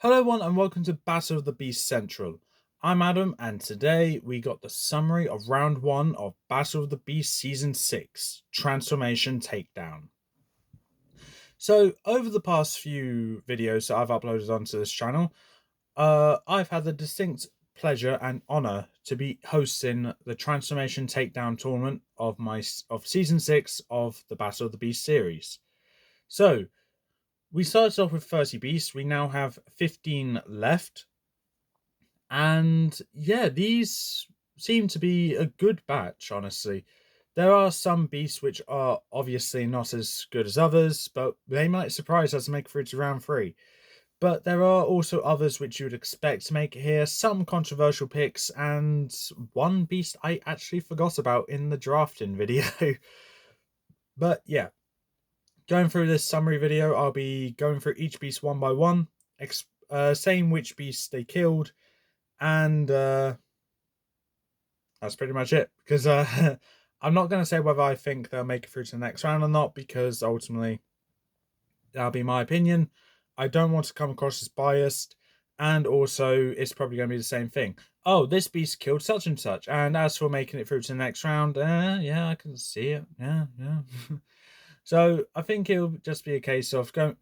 Hello everyone and welcome to Battle of the Beast Central. I'm Adam and today we got the summary of round 1 of Battle of the Beast Season 6, Transformation Takedown. So over the past few videos that I've uploaded onto this channel, I've had the distinct pleasure and honour to be hosting the Transformation Takedown tournament of Season 6 of the Battle of the Beast series. So we started off with 30 beasts, we now have 15 left. And yeah, these seem to be a good batch, honestly. There are some beasts which are obviously not as good as others, but they might surprise us and make it through to round 3. But there are also others which you would expect to make it here, some controversial picks, and one beast I actually forgot about in the drafting video. But yeah, going through this summary video, I'll be going through each beast one by one, saying which beasts they killed, and that's pretty much it. Because I'm not going to say whether I think they'll make it through to the next round or not, because ultimately that'll be my opinion. I don't want to come across as biased, and also it's probably going to be the same thing. Oh, this beast killed such and such, and as for making it through to the next round, yeah, I can see it. Yeah. So I think it'll just be a case of going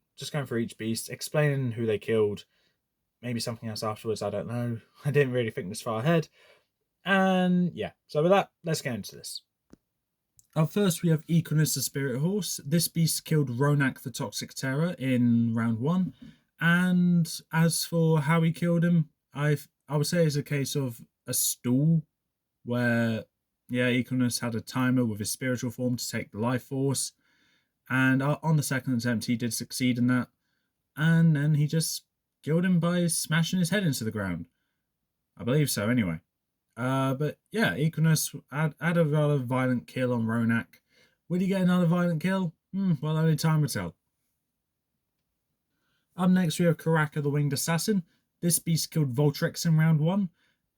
through each beast, explaining who they killed, maybe something else afterwards. I don't know. I didn't really think this far ahead. And yeah, so with that, let's get into this. Up first, we have Equinus the Spirit Horse. This beast killed Ronak the Toxic Terror in round 1. And as for how he killed him, I would say it's a case of a stall where, yeah, Equinus had a timer with his spiritual form to take the life force. And on the second attempt, he did succeed in that. And then he just killed him by smashing his head into the ground. I believe so, anyway. But yeah, Equinus had a rather violent kill on Ronak. Will he get another violent kill? Well, only time will tell. Up next, we have Karaka the Winged Assassin. This beast killed Voltrex in round 1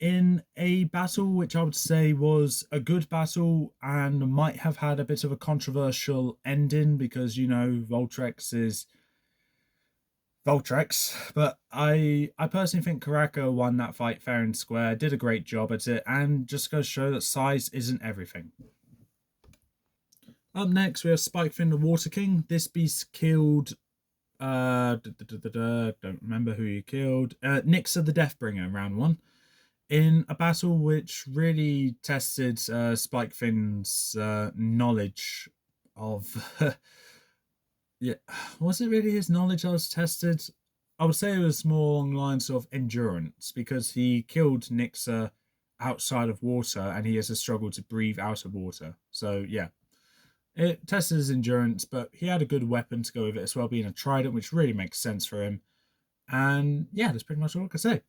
in a battle which I would say was a good battle and might have had a bit of a controversial ending because, you know, Voltrex is Voltrex, but I personally think Karaka won that fight fair and square, did a great job at it, and just goes to show that size isn't everything. Up next, we have Spikefin the Water King. This beast killed, don't remember who he killed, Nixa the Deathbringer in round 1, in a battle which really tested Spikefin's knowledge of... Yeah, was it really his knowledge I was tested? I would say it was more along the lines of endurance, because he killed Nixa outside of water and he has a struggle to breathe out of water. So yeah, it tested his endurance, but he had a good weapon to go with it as well, being a trident, which really makes sense for him. And yeah, that's pretty much all I can say.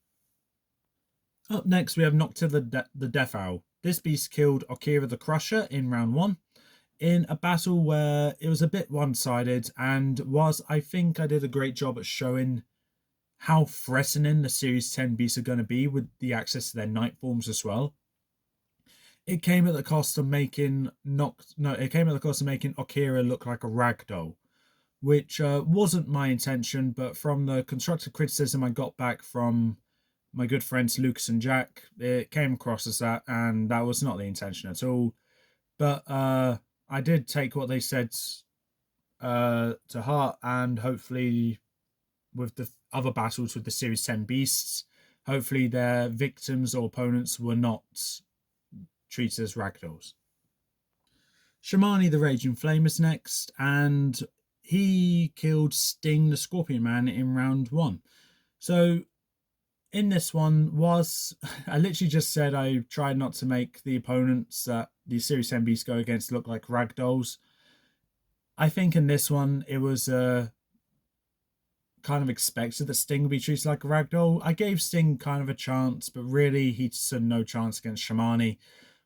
Up next, we have Nocta the Death Owl. This beast killed Okira the Crusher in round 1. In a battle where it was a bit one-sided, and whilst I think I did a great job at showing how threatening the Series 10 beasts are going to be with the access to their night forms as well, it came at the cost of making Okira look like a ragdoll, which wasn't my intention, but from the constructive criticism I got back from my good friends Lucas and Jack, it came across as that, and that was not the intention at all. But I did take what they said to heart, and hopefully with the other battles with the Series 10 beasts, hopefully their victims or opponents were not treated as ragdolls. Shamani the Raging Flame is next, and he killed Sting the Scorpion Man in round 1. So in this one, I literally just said I tried not to make the opponents that the Series 10 beasts go against look like ragdolls. I think in this one, it was kind of expected that Sting would be treated like a ragdoll. I gave Sting kind of a chance, but really he stood no chance against Shamani,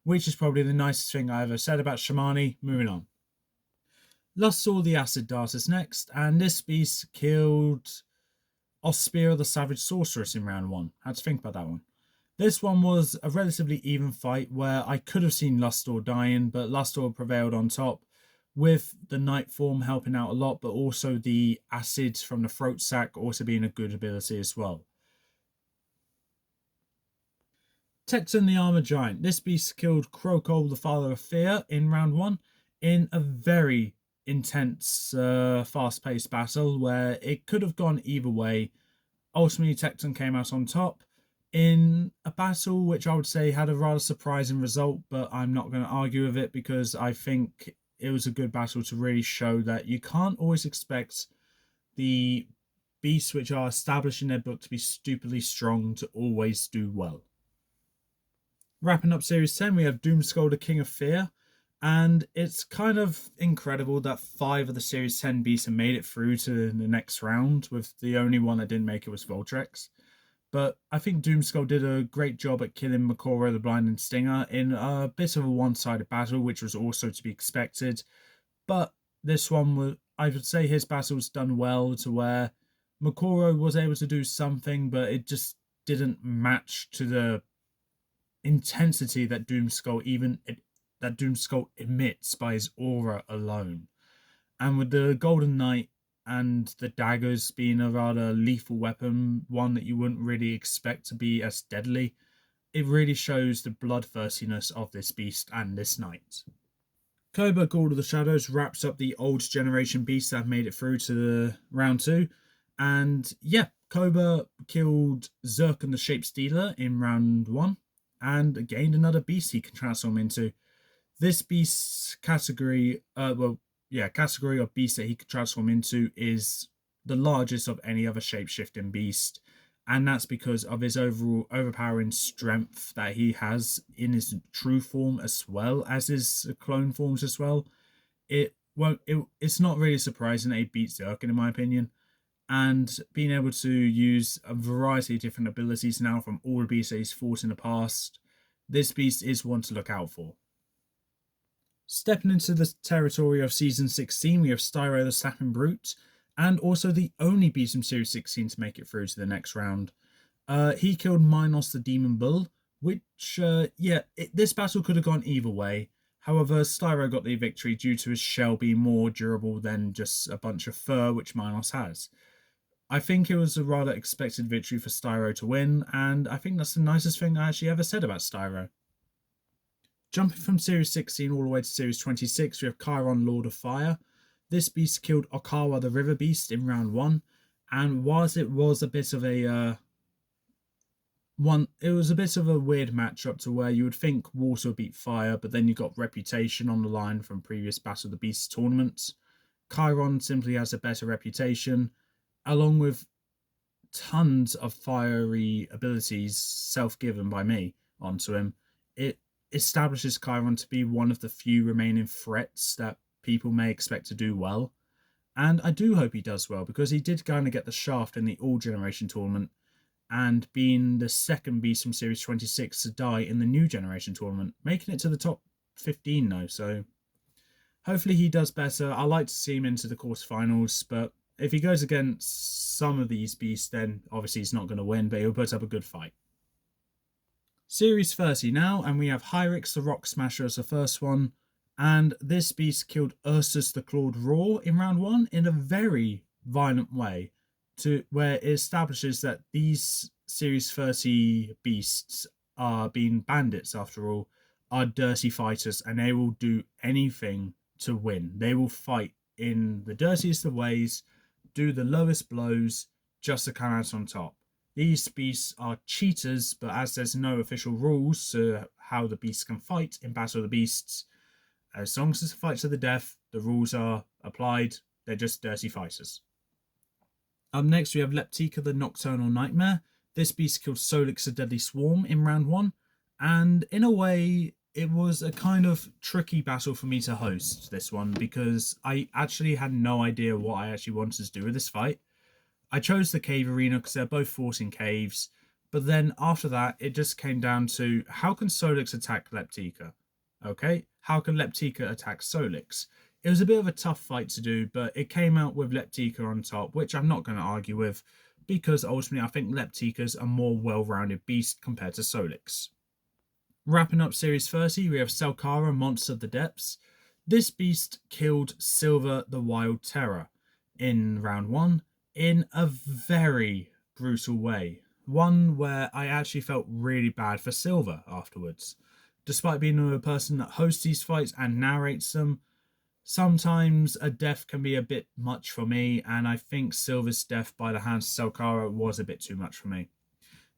which is probably the nicest thing I ever said about Shamani. Moving on. Lustor the Acid Dart is next, and this beast killed Ospira the Savage Sorceress in round 1. Had to think about that one. This one was a relatively even fight where I could have seen Lustor dying, but Lustor prevailed on top with the Night form helping out a lot, but also the acid from the throat sac also being a good ability as well. Texan the Armor Giant. This beast killed Krokol, the Father of Fear, in round 1 in a very intense, fast-paced battle where it could have gone either way. Ultimately, Texan came out on top in a battle which I would say had a rather surprising result, but I'm not going to argue with it because I think it was a good battle to really show that you can't always expect the beasts which are established in their book to be stupidly strong to always do well. Wrapping up Series 10, we have Doomskull, the King of Fear. And it's kind of incredible that 5 of the Series 10 beasts have made it through to the next round, with the only one that didn't make it was Voltrex. But I think Doomskull did a great job at killing Makoro the Blinding Stinger in a bit of a one-sided battle, which was also to be expected. But this one, I would say his battle was done well to where Makoro was able to do something, but it just didn't match to the intensity that Doomskull emits by his aura alone. And with the Golden Knight and the daggers being a rather lethal weapon, one that you wouldn't really expect to be as deadly, it really shows the bloodthirstiness of this beast and this knight. Cobra Ghoul of the Shadows wraps up the old generation beasts that have made it through to the round 2. And yeah, Cobra killed Zerk and the Shape Stealer in round 1 and gained another beast he can transform into. This beast's category of beast that he can transform into is the largest of any other shape-shifting beast, and that's because of his overall overpowering strength that he has in his true form as well as his clone forms as well. It's not really surprising that he beats Zerkin, in my opinion. And being able to use a variety of different abilities now from all the beasts that he's fought in the past, this beast is one to look out for. Stepping into the territory of Season 16, we have Styro the Snapping Brute, and also the only beast from Series 16 to make it through to the next round. He killed Minos the Demon Bull, which, this battle could have gone either way. However, Styro got the victory due to his shell being more durable than just a bunch of fur, which Minos has. I think it was a rather expected victory for Styro to win, and I think that's the nicest thing I actually ever said about Styro. Jumping from Series 16 all the way to Series 26, we have Chiron, Lord of Fire. This beast killed Okawa the River Beast in round 1, and whilst it was a bit of a weird matchup to where you would think water would beat fire, but then you got reputation on the line from previous Battle of the Beasts tournaments. Chiron simply has a better reputation, along with tons of fiery abilities self-given by me onto him. It establishes Chiron to be one of the few remaining threats that people may expect to do well. And I do hope he does well, because he did kind of get the shaft in the All Generation tournament, and being the second beast from Series 26 to die in the New Generation tournament, making it to the top 15 though, so hopefully he does better. I like to see him into the quarterfinals, but if he goes against some of these beasts, then obviously he's not going to win, but he'll put up a good fight. Series 30 now, and we have Hyrix the Rock Smasher as the first one, and this beast killed Ursus the Clawed Raw in round 1 in a very violent way, to where it establishes that these Series 30 beasts are being bandits after all, are dirty fighters, and they will do anything to win. They will fight in the dirtiest of ways, do the lowest blows just to come out on top. These beasts are cheaters, but as there's no official rules to how the beasts can fight in Battle of the Beasts, as long as it's a fight to the death, the rules are applied. They're just dirty fighters. Up next, we have Leptika the Nocturnal Nightmare. This beast killed Solix the Deadly Swarm in round 1, and in a way, it was a kind of tricky battle for me to host this one, because I actually had no idea what I actually wanted to do with this fight. I chose the cave arena because they're both fought in caves, but then after that, it just came down to how can Solix attack Leptika? Okay, how can Leptika attack Solix? It was a bit of a tough fight to do, but it came out with Leptika on top, which I'm not going to argue with, because ultimately I think Leptika's a more well-rounded beast compared to Solix. Wrapping up Series 30, we have Selkara, Monster of the Depths. This beast killed Silver the Wild Terror in round 1 in a very brutal way. One where I actually felt really bad for Silver afterwards. Despite being a person that hosts these fights and narrates them, sometimes a death can be a bit much for me, and I think Silver's death by the hands of Selkara was a bit too much for me.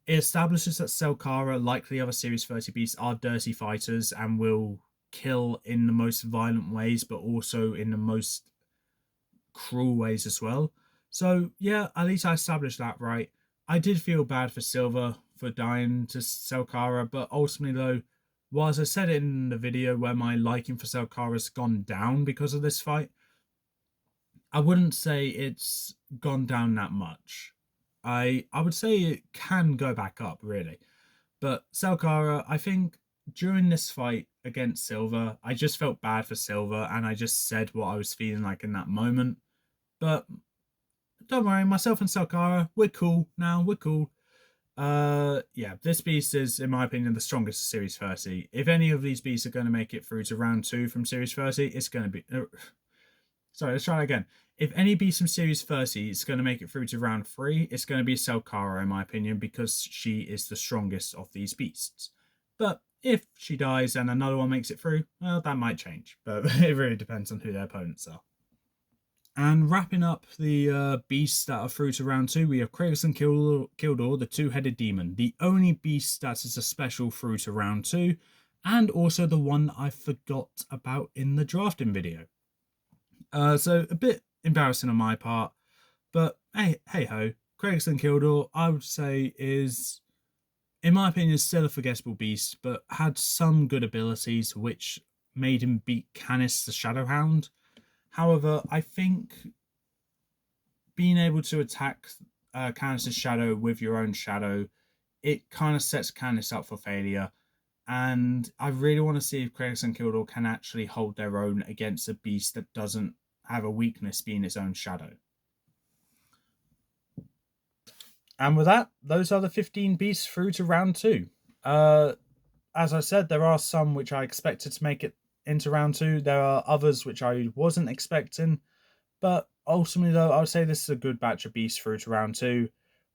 It establishes that Selkara, like the other Series 30 beasts, are dirty fighters and will kill in the most violent ways, but also in the most cruel ways as well. So yeah, at least I established that right. I did feel bad for Silver for dying to Selkara, but ultimately though, well, as I said in the video where my liking for Selkara has gone down because of this fight, I wouldn't say it's gone down that much. I would say it can go back up, really. But Selkara, I think during this fight against Silver, I just felt bad for Silver and I just said what I was feeling like in that moment. But don't worry, myself and Selkara, we're cool now, we're cool. Yeah, this beast is, in my opinion, the strongest of Series 30. If any of these beasts are going to make it through to round 2 from Series 30, it's going to be... sorry, let's try that again. If any beast from Series 30 is going to make it through to round 3, it's going to be Selkara, in my opinion, because she is the strongest of these beasts. But if she dies and another one makes it through, well, that might change. But it really depends on who their opponents are. And wrapping up the beasts that are through to round 2, we have Kratos and Kildor, the two-headed demon. The only beast that is a special through to round 2, and also the one I forgot about in the drafting video. So a bit embarrassing on my part, but hey-ho, Kratos and Kildor, I would say, is, in my opinion, still a forgettable beast, but had some good abilities which made him beat Canis the Shadowhound. However, I think being able to attack Canis' shadow with your own shadow, it kind of sets Canis up for failure. And I really want to see if Kratos and Kildor can actually hold their own against a beast that doesn't have a weakness being its own shadow. And with that, those are the 15 beasts through to round 2. As I said, there are some which I expected to make it into round 2. There are others which I wasn't expecting. But ultimately, though, I would say this is a good batch of beasts through to round 2,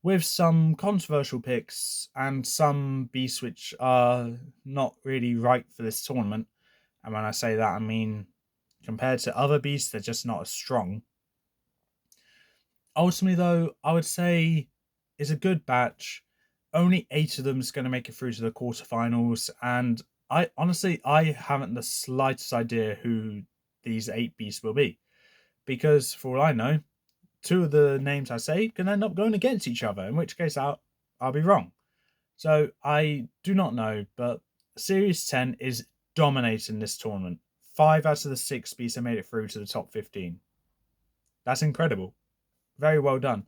with some controversial picks and some beasts which are not really right for this tournament. And when I say that, I mean compared to other beasts, they're just not as strong. Ultimately, though, I would say it's a good batch. Only 8 of them is going to make it through to the quarterfinals, and I haven't the slightest idea who these 8 beasts will be. Because, for all I know, 2 of the names I say can end up going against each other, in which case I'll be wrong. So, I do not know, but Series 10 is dominating this tournament. 5 out of the 6 beasts have made it through to the top 15. That's incredible. Very well done.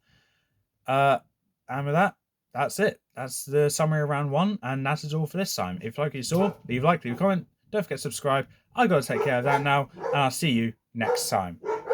And with that, that's it. That's the summary of round 1, and that is all for this time. If you like what you saw, leave a like, leave a comment. Don't forget to subscribe. I gotta take care of that now, and I'll see you next time.